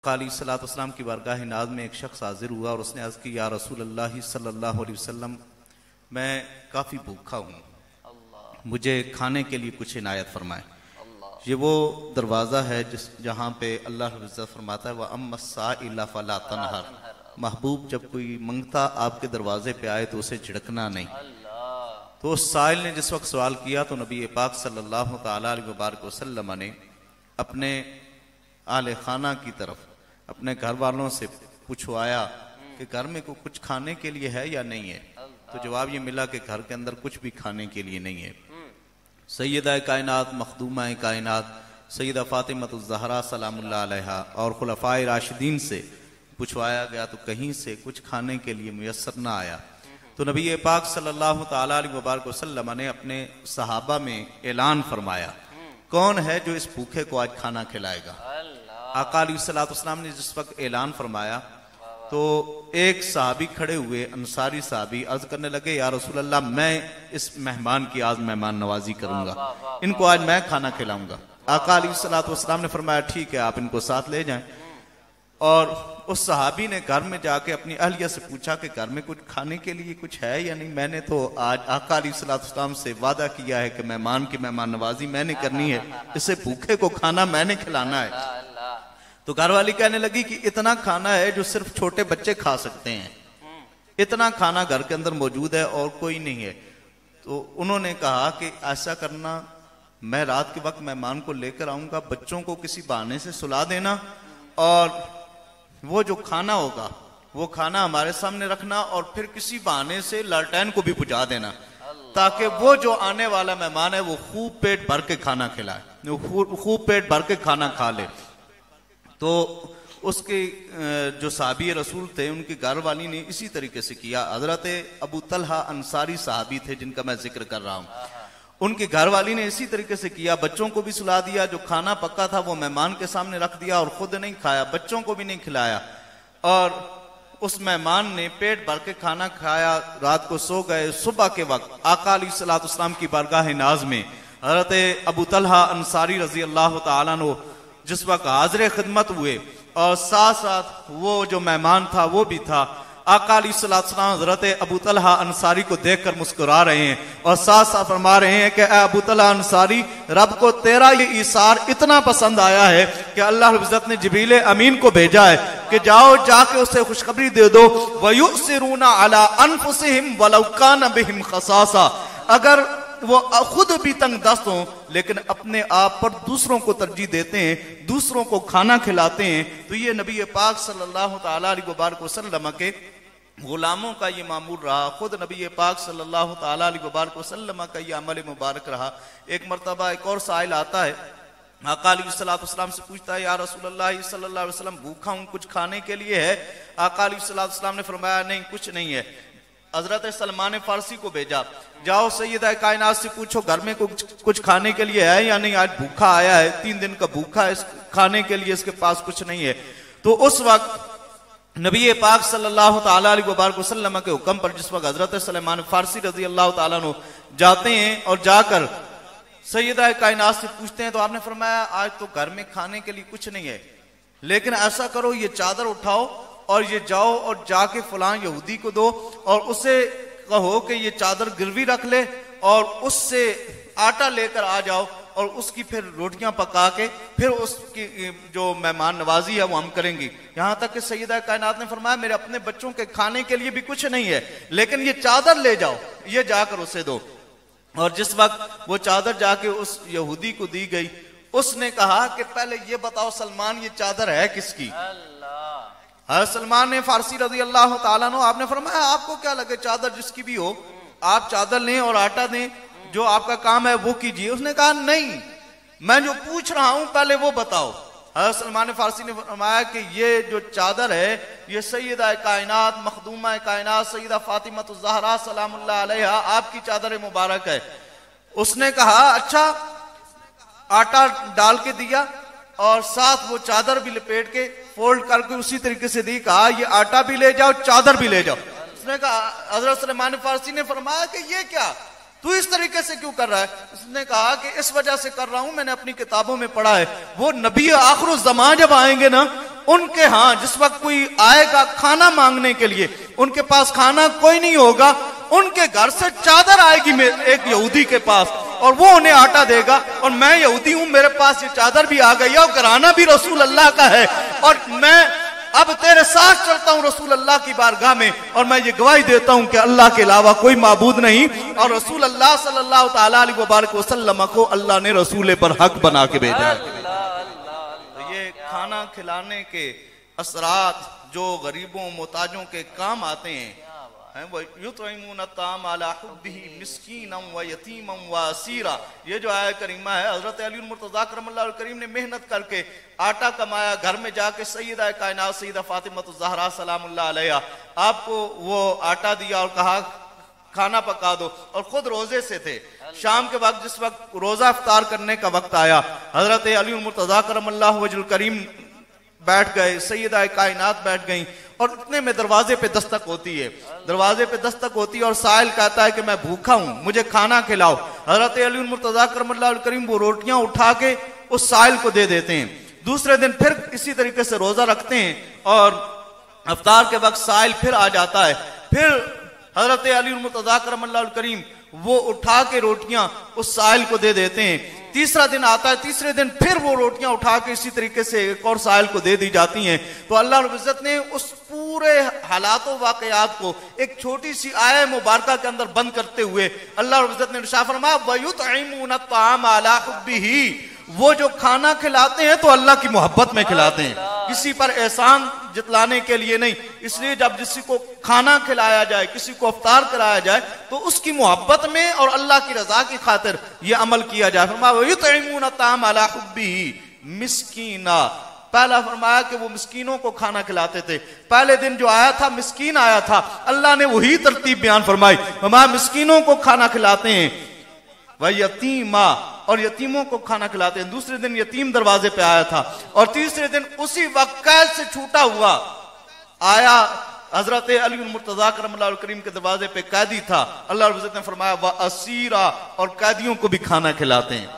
आका अलैहिस्सलातु वस्सलाम की बारगाह नाज़ में एक शख्स हाजिर हुआ और उसने अर्ज़ की, या रसूल अल्लाह सल्लल्लाहु अलैहि वसल्लम, मैं काफ़ी भूखा हूँ, मुझे खाने के लिए कुछ इनायत फरमाए। ये वो दरवाज़ा है जहाँ पे अल्लाह रब्बुल इज़्ज़त फरमाता है, व अम्मा साइला फला तनहर, महबूब जब कोई मंगता आपके दरवाजे पे आए तो उसे झिड़कना नहीं। तो उस साइल ने जिस वक्त सवाल किया तो नबी पाक सल्लल्लाहु तआला अलैहि वसल्लम ने अपने आले खाना की तरफ अपने घर वालों से पूछवाया कि घर में कुछ खाने के लिए है या नहीं है। तो जवाब ये मिला कि घर के अंदर कुछ भी खाने के लिए नहीं है। सैयदा कायनात मखदूमा कायनात सैयदा फातिमतुज़ ज़हरा सलामुल्लाह अलैहा और खुलफाए राशिदीन से पूछवाया गया तो कहीं से कुछ खाने के लिए मुयस्सर न आया। तो नबी पाक सल्लल्लाहु तआला अलैहि वसल्लम ने अपने सहाबा में ऐलान फरमाया, कौन है जो इस भूखे को आज खाना खिलाएगा। आका अलैहिस्सलातु वस्सलाम ने जिस वक्त ऐलान फरमाया तो एक सहाबी खड़े हुए, अंसारी सहाबी, अर्ज करने लगे, या रसूल अल्लाह, मैं इस मेहमान की आज मेहमान नवाजी करूंगा, इनको आज मैं खाना खिलाऊंगा। आका अलैहिस्सलातु वस्सलाम ने फरमाया, ठीक है, आप इनको साथ ले जाएं। और उस सहाबी ने घर में जाके अपनी अहलिया से पूछा कि घर में कुछ खाने के लिए कुछ है या नहीं। मैंने तो आज आका अलैहिस्सलातु वस्सलाम से वादा किया है कि मेहमान की मेहमान नवाजी मैंने करनी है, इसे भूखे को खाना मैंने खिलाना है। तो घर वाली कहने लगी कि इतना खाना है जो सिर्फ छोटे बच्चे खा सकते हैं, इतना खाना घर के अंदर मौजूद है और कोई नहीं है। तो उन्होंने कहा कि ऐसा करना, मैं रात के वक्त मेहमान को लेकर आऊंगा, बच्चों को किसी बहाने से सुला देना और वो जो खाना होगा वो खाना हमारे सामने रखना और फिर किसी बहाने से लालटेन को भी बुझा देना, ताकि वो जो आने वाला मेहमान है वो खूब पेट भर के खाना खिलाए, खूब पेट भर के खाना खा ले। तो उसके जो साहबी रसूल थे उनकी घर वाली ने इसी तरीके से किया। हजरत अबू तलहा अंसारी साहबी थे जिनका मैं जिक्र कर रहा हूँ, उनकी घर वाली ने इसी तरीके से किया, बच्चों को भी सुला दिया, जो खाना पक्का था वो मेहमान के सामने रख दिया और खुद नहीं खाया, बच्चों को भी नहीं खिलाया। और उस मेहमान ने पेट भर के खाना खाया, रात को सो गए। सुबह के वक्त आका अलैहिस्सलातु वस्सलाम की बारगाह नाज में हजरत अबू तलहा अंसारी रजी अल्लाह तआला अन्हु जिस वक्त हाजिर खिदमत हुए और साथ साथ वो जो मेहमान था वो भी था, आका अलैहिस्सलातु वस्सलाम हजरत अबू तलहा अंसारी को देखकर मुस्कुरा रहे हैं और साथ साथ फरमा रहे हैं कि अबू तलहा अंसारी, रब को तेरा ये ईसार इतना पसंद आया है कि अल्लाह रब्बुल इज्जत ने जिब्रील अमीन को भेजा है कि जाओ जाके उसे खुशखबरी दे दो, वयुसिरूना अला अनफुसिहिम वलौ कान बिहिम खसासा, अगर वो खुद भी तंग दस्त हों लेकिन अपने आप पर दूसरों को तरजीह देते हैं, दूसरों को खाना खिलाते हैं। तो ये नबी पाक सल्लल्लाहु तआला अलैहि वसल्लम के गुलामों का ये मामूल रहा, खुद नबी पाक सल्लल्लाहु तआला अलैहि वसल्लम का ये अमल मुबारक रहा। एक मरतबा एक और साइल आता है, आका अलैहिस्सलातु वस्सलाम से पूछता है, या रसूलल्लाह सल्लल्लाहु अलैहि वसल्लम, भूखा हूं, कुछ खाने के लिए है। आका अलैहिस्सलातु वस्सलाम ने फरमाया, नहीं कुछ नहीं है। हजरत सलमान फारसी को भेजा, जाओ सैयदा कायनात से पूछो घर में कुछ खाने के लिए है या नहीं, आज भूखा आया है, 3 दिन का भूखा है, खाने के लिए इसके पास कुछ नहीं है। तो उस वक्त नबी पाक सल्लल्लाहु तआला अलैहि वसल्लम के हुक्म पर जिस वक्त हजरत सलमान फारसी रजी अल्लाह तआला अन्हु जाते हैं और जाकर सैयदा कायनात से पूछते हैं तो आपने फरमाया, आज तो घर में खाने के लिए कुछ नहीं है, लेकिन ऐसा करो, ये चादर उठाओ और ये जाओ और जाके फलां यहूदी को दो और उसे कहो कि ये चादर गिरवी रख ले और उससे आटा लेकर आ जाओ और उसकी फिर रोटियां पका के फिर उसकी जो मेहमान नवाजी है वो हम करेंगे। यहां तक कि सैयदा कायनात ने फरमाया, मेरे अपने बच्चों के खाने के लिए भी कुछ नहीं है, लेकिन ये चादर ले जाओ, ये जाकर उसे दो। और जिस वक्त वो चादर जाके उस यहूदी को दी गई, उसने कहा कि पहले ये बताओ सलमान, ये चादर है किसकी। सलमान ने फारसी रजी अल्लाह तआला अन्हु, आपने फरमाया, आपको क्या लगे, चादर जिसकी भी हो आप चादर लें और आटा दें, जो आपका काम है वो कीजिए। उसने कहा, नहीं, मैं जो पूछ रहा हूं पहले वो बताओ। सलमान फारसी ने फरमाया कि ये जो चादर है ये सैयदा कायनात मखदूमा कायनात सैयदा फातिमतुज़ ज़हरा सलामुल्लाह अलैहा आपकी चादर मुबारक है। उसने कहा, अच्छा, आटा डाल के दिया और साथ वो चादर भी लपेट के फोल्ड करके उसी तरीके से दी, कहा ये आटा भी ले जाओ, चादर भी ले जाओ। उसने कहा, हजरत सलमान फारसी ने फरमाया कि ये क्या, तू इस तरीके से क्यों कर रहा है। उसने कहा कि इस वजह से कर रहा हूं, मैंने अपनी किताबों में पढ़ा है, वो नबी आखिर ज़मान जब आएंगे ना उनके यहाँ जिस वक्त कोई आएगा खाना मांगने के लिए, उनके पास खाना कोई नहीं होगा, उनके घर से चादर आएगी एक यहूदी के पास और वो उन्हें आटा देगा, और मैं यहूदी हूं, मेरे पास ये चादर भी आ गई है और घराना भी रसूल अल्लाह का है, और मैं अब तेरे साथ चलता हूं रसूल अल्लाह की बारगाह में, और मैं ये गवाही देता हूं कि अल्लाह के अलावा कोई माबूद नहीं, और रसूल अल्लाह सल्लल्लाहु तआला अलैहि वसल्लम को अल्लाह ने रसूल पर हक बना के भेजा। तो ये खाना खिलाने के असरात जो गरीबों मोहताजों के काम आते हैं, ये जो आया करीमा है, हजरत अली मुर्तजा करमल्लाहु करीम ने मेहनत करके आटा कमाया, घर में जाके सैयदा कायनात सैयदा फातिमा ज़हरा सलामुल्लाह अलैहा आपको वो आटा दिया और कहा खाना पका दो, और खुद रोजे से थे। शाम के वक्त जिस वक्त रोजा इफ्तार करने का वक्त आया, हजरत अली मुर्तजा करमल्लाहु वजहुल करीम बैठ गए, सैयदा कायनात बैठ गई, और इतने में दरवाजे पे दस्तक होती है, दरवाजे पे दस्तक होती है और साहिल कहता है कि मैं भूखा हूं, मुझे खाना खिलाओ। हजरत अली मुर्तजा करमल्लाहु करीम वो रोटियां उठा के उस साहिल को दे देते हैं। दूसरे दिन फिर इसी तरीके से रोजा रखते हैं और इफ्तार के वक्त साहिल फिर आ जाता है, फिर हजरत अली मुर्तजा करमल्लाहु करीम वो उठा के रोटियां उस साहिल को दे देते हैं। तीसरा दिन आता है, तीसरे दिन फिर वो रोटियां उठा के इसी तरीके से एक और साहिल को दे दी जाती हैं। तो अल्लाह रब्बुल इज्जत ने उस पूरे हालातों वाकयात को एक छोटी सी आया मुबारका के अंदर बंद करते हुए अल्लाह रब्बुल इज्जत ने इरशाद फरमाया वयुतइमून अत्ताम अला हुब्बिही, वो जो खाना खिलाते हैं तो अल्लाह की मोहब्बत में खिलाते हैं, किसी पर एहसान जितलाने के लिए नहीं। इसलिए जब किसी को खाना खिलाया जाए, किसी को इफ्तार कराया जाए, तो उसकी मोहब्बत में और अल्लाह की रजा की खातिर यह अमल किया जाए। मिस्कीना, पहला फरमाया कि वो मिस्कीनों को खाना खिलाते थे। पहले दिन जो आया था मिस्कीन आया था, अल्लाह ने वही तरतीब बयान फरमाई, हमारे मिस्कीनों को खाना खिलाते हैं, वह यतीमा, और यतीमों को खाना खिलाते हैं। दूसरे दिन यतीम दरवाजे पे आया था, और तीसरे दिन उसी वक्त कैद से छूटा हुआ आया, हजरत अली मुर्तजा करमल्लाहु करीम के दरवाजे पे कैदी था। अल्लाह रब्बुल इज्जत ने फरमाया व असीरा, और कैदियों को भी खाना खिलाते हैं।